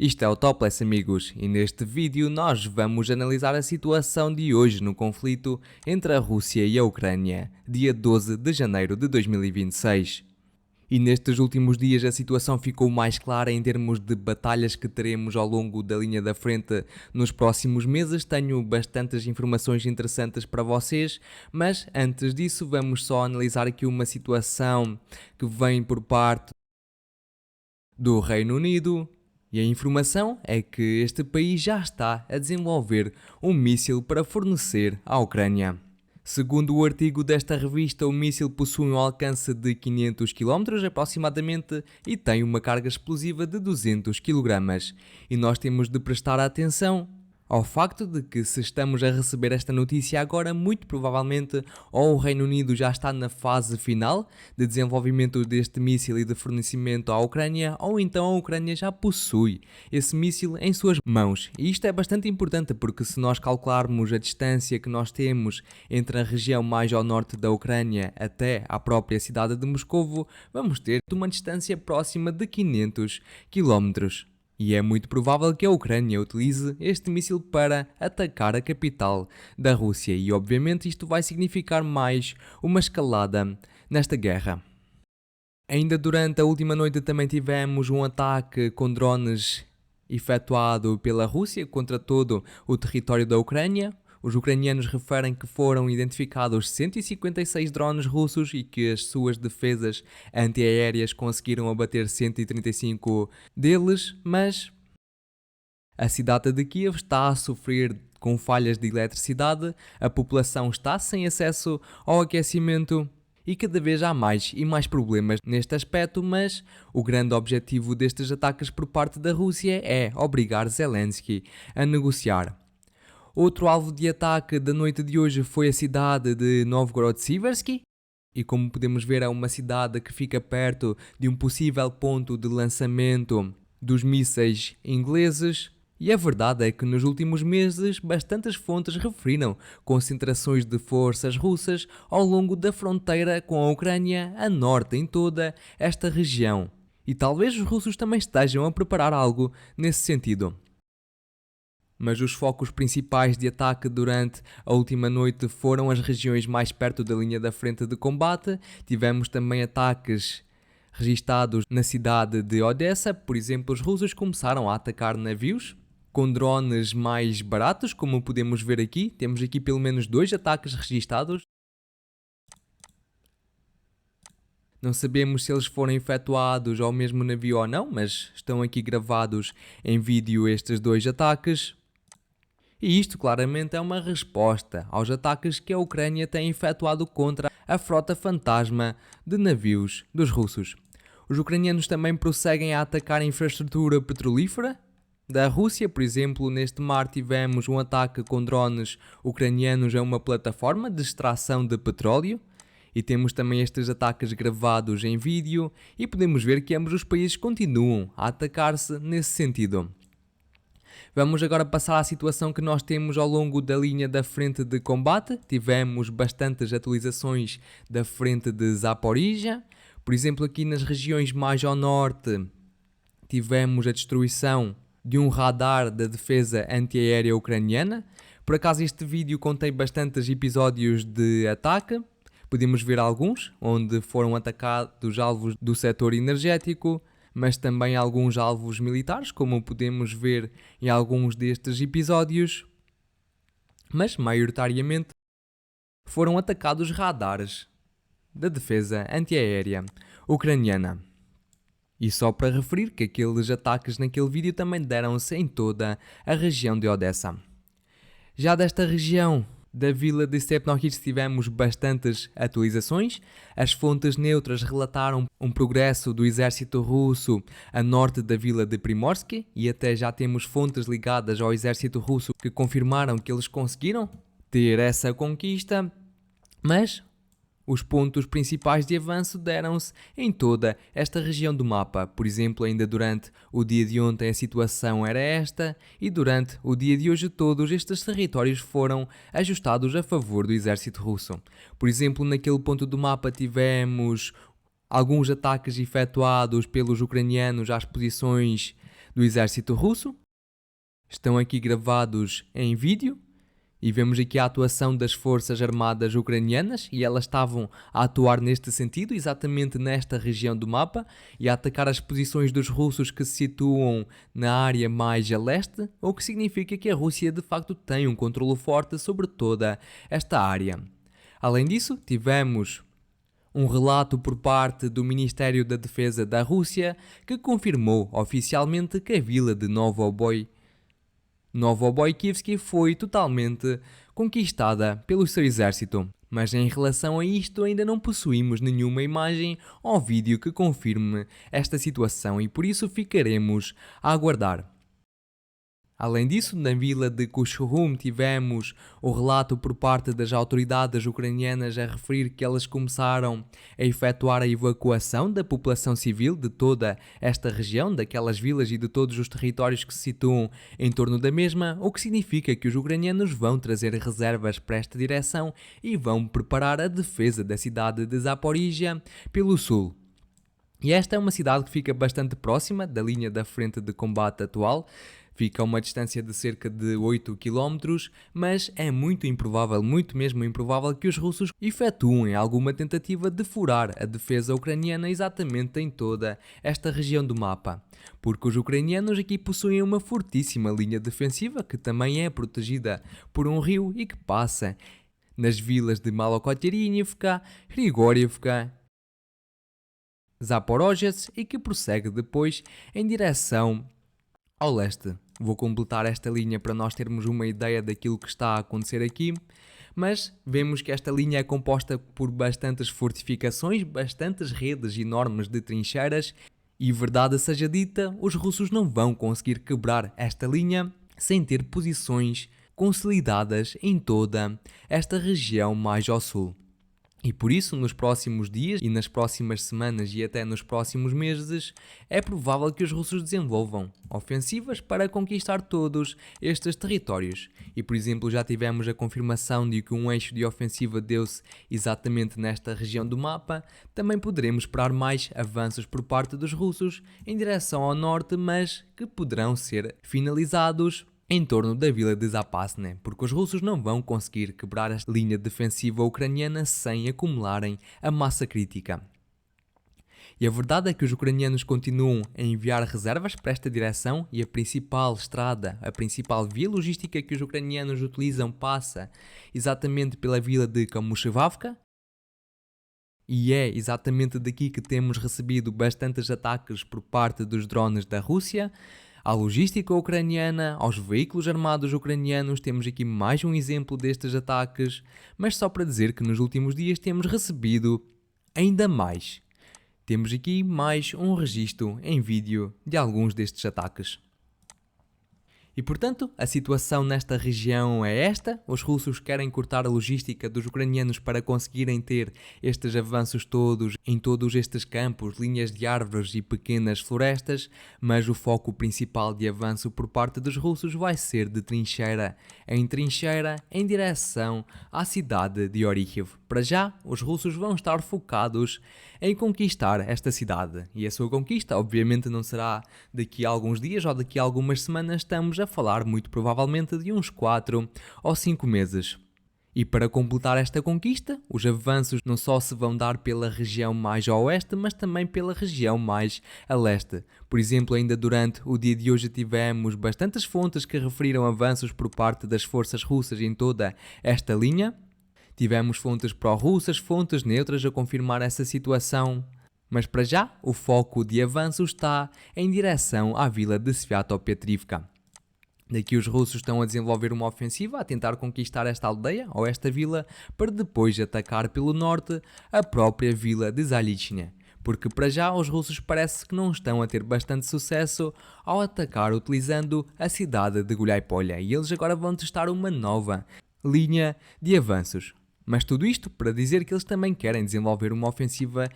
Isto é o Topless, amigos, e neste vídeo nós vamos analisar a situação de hoje no conflito entre a Rússia e a Ucrânia, dia 12 de janeiro de 2026. E nestes últimos dias a situação ficou mais clara em termos de batalhas que teremos ao longo da linha da frente nos próximos meses. Tenho bastantes informações interessantes para vocês, mas antes disso vamos só analisar aqui uma situação que vem por parte do Reino Unido. E a informação é que este país já está a desenvolver um míssil para fornecer à Ucrânia. Segundo o artigo desta revista, o míssil possui um alcance de 500 km aproximadamente e tem uma carga explosiva de 200 kg. E nós temos de prestar atenção ao facto de que, se estamos a receber esta notícia agora, muito provavelmente ou o Reino Unido já está na fase final de desenvolvimento deste míssil e de fornecimento à Ucrânia, ou então a Ucrânia já possui esse míssil em suas mãos. E isto é bastante importante porque, se nós calcularmos a distância que nós temos entre a região mais ao norte da Ucrânia até à própria cidade de Moscovo, vamos ter uma distância próxima de 500 km. E é muito provável que a Ucrânia utilize este míssil para atacar a capital da Rússia, e obviamente isto vai significar mais uma escalada nesta guerra. Ainda durante a última noite também tivemos um ataque com drones efetuado pela Rússia contra todo o território da Ucrânia. Os ucranianos referem que foram identificados 156 drones russos e que as suas defesas antiaéreas conseguiram abater 135 deles, mas a cidade de Kiev está a sofrer com falhas de eletricidade, a população está sem acesso ao aquecimento e cada vez há mais e mais problemas neste aspecto, mas o grande objetivo destes ataques por parte da Rússia é obrigar Zelensky a negociar. Outro alvo de ataque da noite de hoje foi a cidade de Novgorod-Siversky, e como podemos ver é uma cidade que fica perto de um possível ponto de lançamento dos mísseis ingleses. E a verdade é que nos últimos meses bastantes fontes referiram concentrações de forças russas ao longo da fronteira com a Ucrânia a norte em toda esta região. E talvez os russos também estejam a preparar algo nesse sentido. Mas os focos principais de ataque durante a última noite foram as regiões mais perto da linha da frente de combate. Tivemos também ataques registados na cidade de Odessa. Por exemplo, os russos começaram a atacar navios com drones mais baratos, como podemos ver aqui. Temos aqui pelo menos 2 ataques registados. Não sabemos se eles foram efetuados ao mesmo navio ou não, mas estão aqui gravados em vídeo estes 2 ataques. E isto claramente é uma resposta aos ataques que a Ucrânia tem efetuado contra a frota fantasma de navios dos russos. Os ucranianos também prosseguem a atacar a infraestrutura petrolífera da Rússia. Por exemplo, neste mar tivemos um ataque com drones ucranianos a uma plataforma de extração de petróleo. E temos também estes ataques gravados em vídeo e podemos ver que ambos os países continuam a atacar-se nesse sentido. Vamos agora passar à situação que nós temos ao longo da linha da frente de combate. Tivemos bastantes atualizações da frente de Zaporizhia. Por exemplo, aqui nas regiões mais ao norte tivemos a destruição de um radar da defesa antiaérea ucraniana. Por acaso este vídeo contém bastantes episódios de ataque. Podemos ver alguns, onde foram atacados alvos do setor energético, mas também alguns alvos militares, como podemos ver em alguns destes episódios. Mas, maioritariamente, foram atacados radares da defesa antiaérea ucraniana. E só para referir que aqueles ataques naquele vídeo também deram-se em toda a região de Odessa. Já desta região da vila de Stepnohitsk tivemos bastantes atualizações. As fontes neutras relataram um progresso do exército russo a norte da vila de Primorsk, e até já temos fontes ligadas ao exército russo que confirmaram que eles conseguiram ter essa conquista, mas os pontos principais de avanço deram-se em toda esta região do mapa. Por exemplo, ainda durante o dia de ontem a situação era esta, e durante o dia de hoje todos estes territórios foram ajustados a favor do exército russo. Por exemplo, naquele ponto do mapa tivemos alguns ataques efetuados pelos ucranianos às posições do exército russo. Estão aqui gravados em vídeo e vemos aqui a atuação das forças armadas ucranianas e elas estavam a atuar neste sentido, exatamente nesta região do mapa e a atacar as posições dos russos que se situam na área mais a leste, o que significa que a Rússia de facto tem um controle forte sobre toda esta área. Além disso, tivemos um relato por parte do Ministério da Defesa da Rússia que confirmou oficialmente que a vila de Novoboykivsky foi totalmente conquistada pelo seu exército. Mas em relação a isto ainda não possuímos nenhuma imagem ou vídeo que confirme esta situação e por isso ficaremos a aguardar. Além disso, na vila de Kushuhum tivemos o relato por parte das autoridades ucranianas a referir que elas começaram a efetuar a evacuação da população civil de toda esta região, daquelas vilas e de todos os territórios que se situam em torno da mesma, o que significa que os ucranianos vão trazer reservas para esta direção e vão preparar a defesa da cidade de Zaporizhia pelo sul. E esta é uma cidade que fica bastante próxima da linha da frente de combate atual, fica a uma distância de cerca de 8 km, mas é muito improvável, muito mesmo improvável, que os russos efetuem alguma tentativa de furar a defesa ucraniana exatamente em toda esta região do mapa, porque os ucranianos aqui possuem uma fortíssima linha defensiva que também é protegida por um rio e que passa nas vilas de Malokoteriivka, Grigorievka, Zaporozhets e que prossegue depois em direção ao leste. Vou completar esta linha para nós termos uma ideia daquilo que está a acontecer aqui, mas vemos que esta linha é composta por bastantes fortificações, bastantes redes enormes de trincheiras e, verdade seja dita, os russos não vão conseguir quebrar esta linha sem ter posições consolidadas em toda esta região mais ao sul. E por isso, nos próximos dias e nas próximas semanas e até nos próximos meses, é provável que os russos desenvolvam ofensivas para conquistar todos estes territórios. E, por exemplo, já tivemos a confirmação de que um eixo de ofensiva deu-se exatamente nesta região do mapa. Também poderemos esperar mais avanços por parte dos russos em direção ao norte, mas que poderão ser finalizados em torno da vila de Zapasne, porque os russos não vão conseguir quebrar a linha defensiva ucraniana sem acumularem a massa crítica. E a verdade é que os ucranianos continuam a enviar reservas para esta direção e a principal estrada, a principal via logística que os ucranianos utilizam passa exatamente pela vila de Kamushevavka. E é exatamente daqui que temos recebido bastantes ataques por parte dos drones da Rússia. À logística ucraniana, aos veículos armados ucranianos, temos aqui mais um exemplo destes ataques, mas só para dizer que nos últimos dias temos recebido ainda mais. Temos aqui mais um registro em vídeo de alguns destes ataques. E portanto, a situação nesta região é esta. Os russos querem cortar a logística dos ucranianos para conseguirem ter estes avanços todos em todos estes campos, linhas de árvores e pequenas florestas, mas o foco principal de avanço por parte dos russos vai ser de trincheira em direção à cidade de Orikhiv. Para já, os russos vão estar focados em conquistar esta cidade. E a sua conquista, obviamente, não será daqui a alguns dias ou daqui a algumas semanas. Estamos a falar, muito provavelmente, de uns 4 ou 5 meses. E para completar esta conquista, os avanços não só se vão dar pela região mais a oeste, mas também pela região mais a leste. Por exemplo, ainda durante o dia de hoje tivemos bastantes fontes que referiram avanços por parte das forças russas em toda esta linha. Tivemos fontes pró-russas, fontes neutras a confirmar essa situação. Mas para já, o foco de avanço está em direção à vila de Sviatopetrivka. Daqui os russos estão a desenvolver uma ofensiva a tentar conquistar esta aldeia ou esta vila para depois atacar pelo norte a própria vila de Zalichnya. Porque para já os russos parece que não estão a ter bastante sucesso ao atacar utilizando a cidade de Guliaipolya e eles agora vão testar uma nova linha de avanços. Mas tudo isto para dizer que eles também querem desenvolver uma ofensiva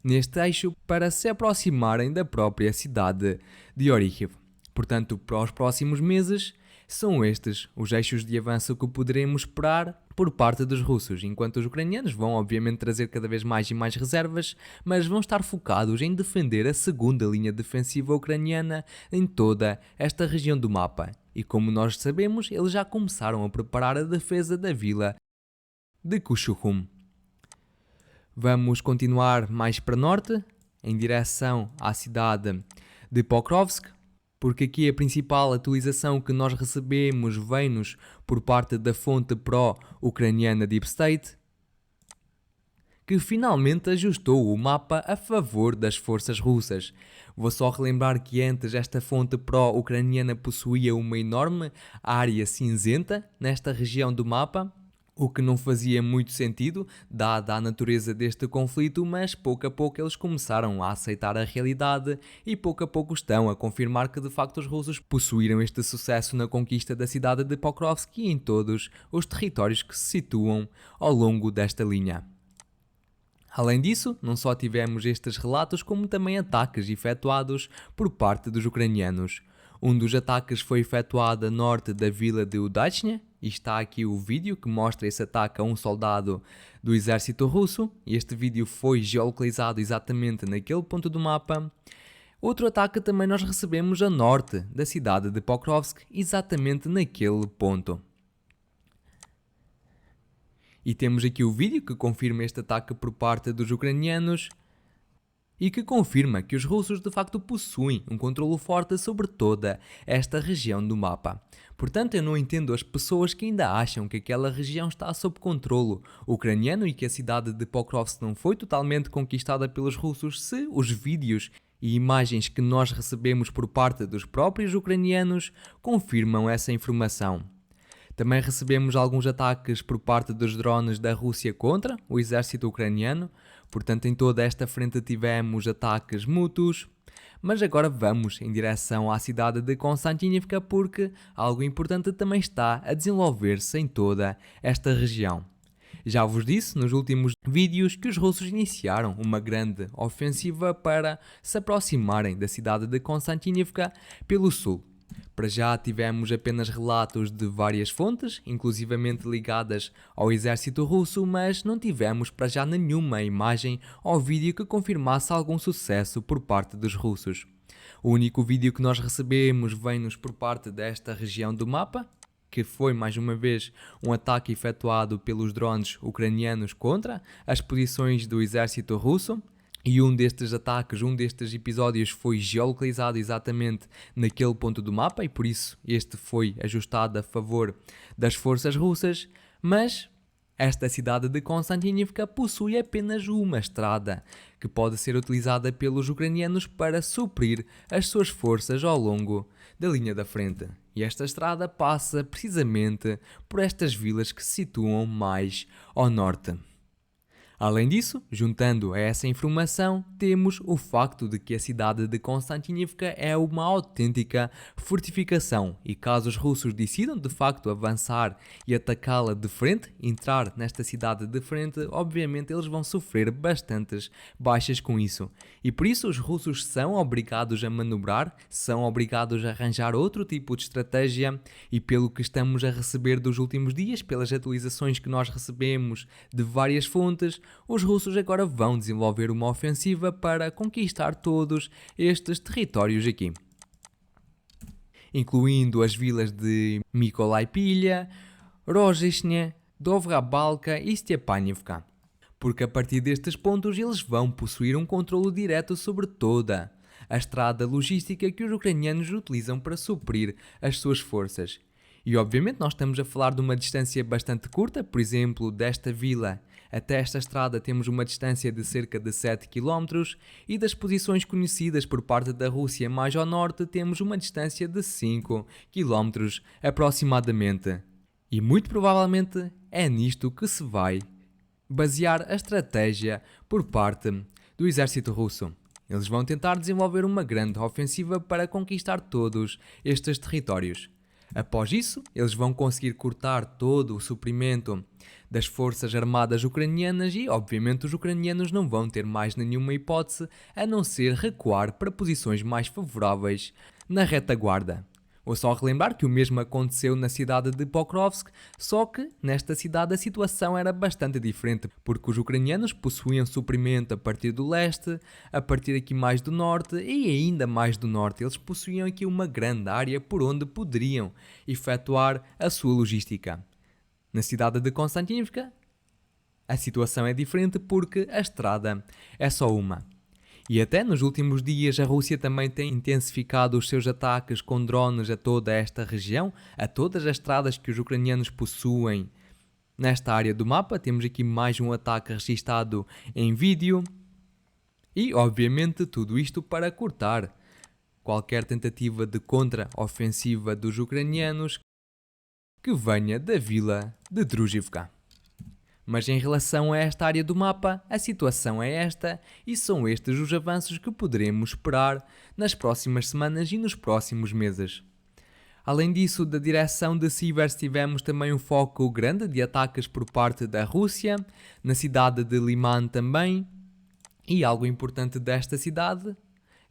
neste eixo para se aproximarem da própria cidade de Orikhiv. Portanto, para os próximos meses, são estes os eixos de avanço que poderemos esperar por parte dos russos, enquanto os ucranianos vão obviamente trazer cada vez mais e mais reservas, mas vão estar focados em defender a segunda linha defensiva ucraniana em toda esta região do mapa. E como nós sabemos, eles já começaram a preparar a defesa da vila de Kushukum. Vamos continuar mais para norte, em direção à cidade de Pokrovsk, porque aqui a principal atualização que nós recebemos vem-nos por parte da fonte pró-ucraniana Deep State, que finalmente ajustou o mapa a favor das forças russas. Vou só relembrar que antes esta fonte pró-ucraniana possuía uma enorme área cinzenta nesta região do mapa, o que não fazia muito sentido, dada a natureza deste conflito, mas pouco a pouco eles começaram a aceitar a realidade e pouco a pouco estão a confirmar que de facto os russos possuíram este sucesso na conquista da cidade de Pokrovsk e em todos os territórios que se situam ao longo desta linha. Além disso, não só tivemos estes relatos, como também ataques efetuados por parte dos ucranianos. Um dos ataques foi efetuado a norte da vila de Udachne, e está aqui o vídeo que mostra esse ataque a um soldado do exército russo. Este vídeo foi geolocalizado exatamente naquele ponto do mapa. Outro ataque também nós recebemos a norte da cidade de Pokrovsk, exatamente naquele ponto. E temos aqui o vídeo que confirma este ataque por parte dos ucranianos e que confirma que os russos de facto possuem um controle forte sobre toda esta região do mapa. Portanto, eu não entendo as pessoas que ainda acham que aquela região está sob controlo ucraniano e que a cidade de Pokrovsk não foi totalmente conquistada pelos russos, se os vídeos e imagens que nós recebemos por parte dos próprios ucranianos confirmam essa informação. Também recebemos alguns ataques por parte dos drones da Rússia contra o exército ucraniano, portanto em toda esta frente tivemos ataques mútuos. Mas agora vamos em direção à cidade de Konstantinivka porque algo importante também está a desenvolver-se em toda esta região. Já vos disse nos últimos vídeos que os russos iniciaram uma grande ofensiva para se aproximarem da cidade de Konstantinivka pelo sul. Para já tivemos apenas relatos de várias fontes, inclusivamente ligadas ao exército russo, mas não tivemos para já nenhuma imagem ou vídeo que confirmasse algum sucesso por parte dos russos. O único vídeo que nós recebemos vem-nos por parte desta região do mapa, que foi mais uma vez um ataque efetuado pelos drones ucranianos contra as posições do exército russo. E um destes ataques, um destes episódios foi geolocalizado exatamente naquele ponto do mapa e por isso este foi ajustado a favor das forças russas, mas esta cidade de Konstantinivka possui apenas uma estrada que pode ser utilizada pelos ucranianos para suprir as suas forças ao longo da linha da frente. E esta estrada passa precisamente por estas vilas que se situam mais ao norte. Além disso, juntando a essa informação, temos o facto de que a cidade de Konstantinivka é uma autêntica fortificação e caso os russos decidam de facto avançar e atacá-la de frente, entrar nesta cidade de frente, obviamente eles vão sofrer bastantes baixas com isso. E por isso os russos são obrigados a manobrar, são obrigados a arranjar outro tipo de estratégia e pelo que estamos a receber dos últimos dias, pelas atualizações que nós recebemos de várias fontes, os russos agora vão desenvolver uma ofensiva para conquistar todos estes territórios aqui, incluindo as vilas de Mykolaipilya, Rozhishne, Dovrabalka e Stepanivka, porque a partir destes pontos eles vão possuir um controlo direto sobre toda a estrada logística que os ucranianos utilizam para suprir as suas forças. E obviamente nós estamos a falar de uma distância bastante curta, por exemplo, desta vila até esta estrada temos uma distância de cerca de 7 km e das posições conhecidas por parte da Rússia mais ao norte temos uma distância de 5 km aproximadamente. E muito provavelmente é nisto que se vai basear a estratégia por parte do exército russo. Eles vão tentar desenvolver uma grande ofensiva para conquistar todos estes territórios. Após isso, eles vão conseguir cortar todo o suprimento das forças armadas ucranianas e, obviamente, os ucranianos não vão ter mais nenhuma hipótese a não ser recuar para posições mais favoráveis na retaguarda. Vou só relembrar que o mesmo aconteceu na cidade de Pokrovsk, só que nesta cidade a situação era bastante diferente, porque os ucranianos possuíam suprimento a partir do leste, a partir aqui mais do norte e ainda mais do norte. Eles possuíam aqui uma grande área por onde poderiam efetuar a sua logística. Na cidade de Konstantinivka, a situação é diferente porque a estrada é só uma. E até nos últimos dias a Rússia também tem intensificado os seus ataques com drones a toda esta região, a todas as estradas que os ucranianos possuem nesta área do mapa. Temos aqui mais um ataque registado em vídeo e, obviamente, tudo isto para cortar qualquer tentativa de contra-ofensiva dos ucranianos que venha da vila de Druzhivka. Mas em relação a esta área do mapa, a situação é esta e são estes os avanços que poderemos esperar nas próximas semanas e nos próximos meses. Além disso, da direção de Sivers tivemos também um foco grande de ataques por parte da Rússia, na cidade de Liman também, e algo importante desta cidade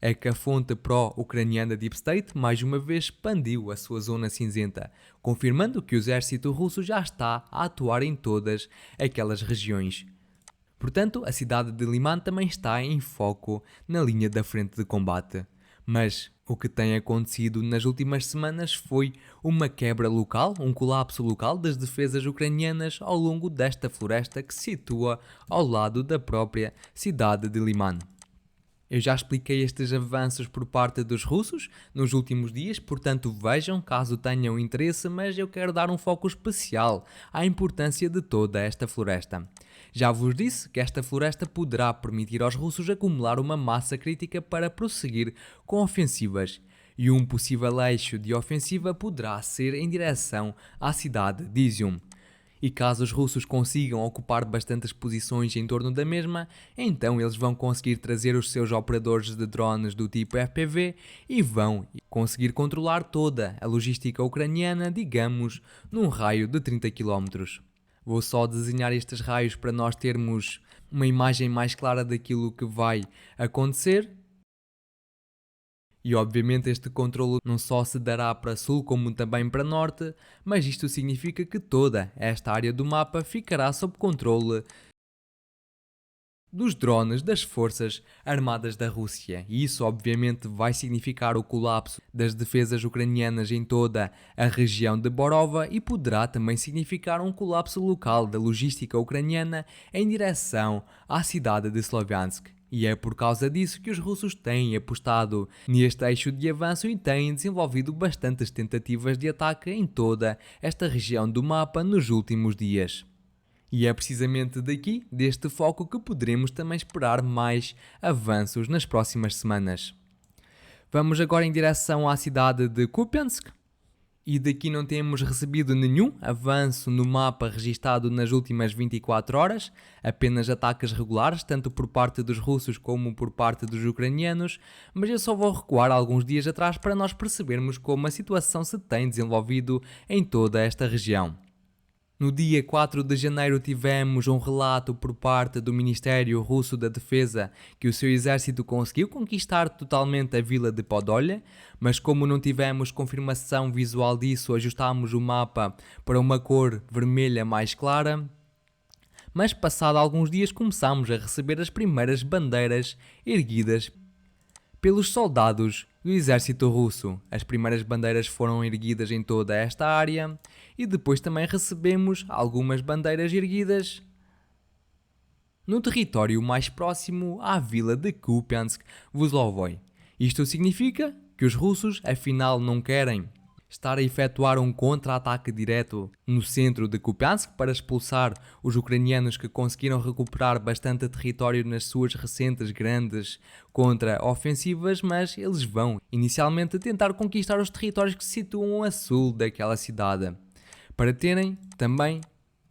é que a fonte pró-ucraniana Deep State mais uma vez expandiu a sua zona cinzenta, confirmando que o exército russo já está a atuar em todas aquelas regiões. Portanto, a cidade de Liman também está em foco na linha da frente de combate. Mas o que tem acontecido nas últimas semanas foi uma quebra local, um colapso local das defesas ucranianas ao longo desta floresta que se situa ao lado da própria cidade de Liman. Eu já expliquei estes avanços por parte dos russos nos últimos dias, portanto vejam caso tenham interesse, mas eu quero dar um foco especial à importância de toda esta floresta. Já vos disse que esta floresta poderá permitir aos russos acumular uma massa crítica para prosseguir com ofensivas, e um possível eixo de ofensiva poderá ser em direção à cidade de Izium. E caso os russos consigam ocupar bastantes posições em torno da mesma, então eles vão conseguir trazer os seus operadores de drones do tipo FPV e vão conseguir controlar toda a logística ucraniana, digamos, num raio de 30 km. Vou só desenhar estes raios para nós termos uma imagem mais clara daquilo que vai acontecer. E obviamente este controlo não só se dará para sul como também para norte, mas isto significa que toda esta área do mapa ficará sob controle dos drones das forças armadas da Rússia. E isso obviamente vai significar o colapso das defesas ucranianas em toda a região de Borova e poderá também significar um colapso local da logística ucraniana em direção à cidade de Sloviansk. E é por causa disso que os russos têm apostado neste eixo de avanço e têm desenvolvido bastantes tentativas de ataque em toda esta região do mapa nos últimos dias. E é precisamente daqui, deste foco, que poderemos também esperar mais avanços nas próximas semanas. Vamos agora em direção à cidade de Kupiansk. E daqui não temos recebido nenhum avanço no mapa registado nas últimas 24 horas, apenas ataques regulares, tanto por parte dos russos como por parte dos ucranianos, mas eu só vou recuar alguns dias atrás para nós percebermos como a situação se tem desenvolvido em toda esta região. No dia 4 de janeiro tivemos um relato por parte do Ministério Russo da Defesa que o seu exército conseguiu conquistar totalmente a vila de Podolya, mas como não tivemos confirmação visual disso, ajustámos o mapa para uma cor vermelha mais clara. Mas passado alguns dias começámos a receber as primeiras bandeiras erguidas pelos soldados do exército russo. As primeiras bandeiras foram erguidas em toda esta área e depois também recebemos algumas bandeiras erguidas no território mais próximo à vila de Kupiansk-Vuzlovoy. Isto significa que os russos afinal não querem estar a efetuar um contra-ataque direto no centro de Kupiansk para expulsar os ucranianos que conseguiram recuperar bastante território nas suas recentes grandes contra-ofensivas, mas eles vão inicialmente tentar conquistar os territórios que se situam a sul daquela cidade, para terem também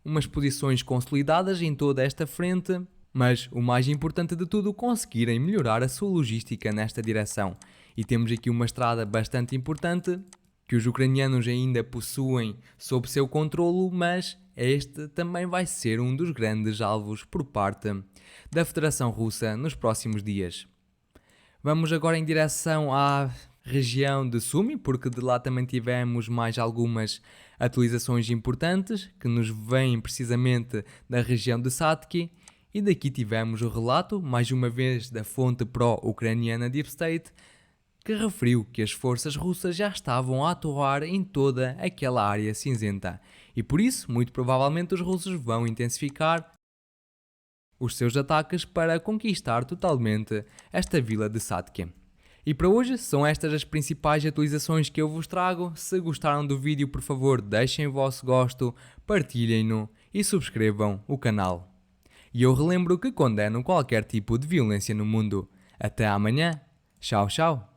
umas posições consolidadas em toda esta frente, mas o mais importante de tudo, conseguirem melhorar a sua logística nesta direção. E temos aqui uma estrada bastante importante que os ucranianos ainda possuem sob seu controlo, mas este também vai ser um dos grandes alvos por parte da Federação Russa nos próximos dias. Vamos agora em direção à região de Sumi, porque de lá também tivemos mais algumas atualizações importantes que nos vêm precisamente da região de Satki. E daqui tivemos o relato, mais uma vez, da fonte pró-ucraniana Deep State, que referiu que as forças russas já estavam a atuar em toda aquela área cinzenta. E por isso, muito provavelmente, os russos vão intensificar os seus ataques para conquistar totalmente esta vila de Satke. E para hoje são estas as principais atualizações que eu vos trago. Se gostaram do vídeo, por favor, deixem o vosso gosto, partilhem-no e subscrevam o canal. E eu relembro que condeno qualquer tipo de violência no mundo. Até amanhã. Tchau, tchau.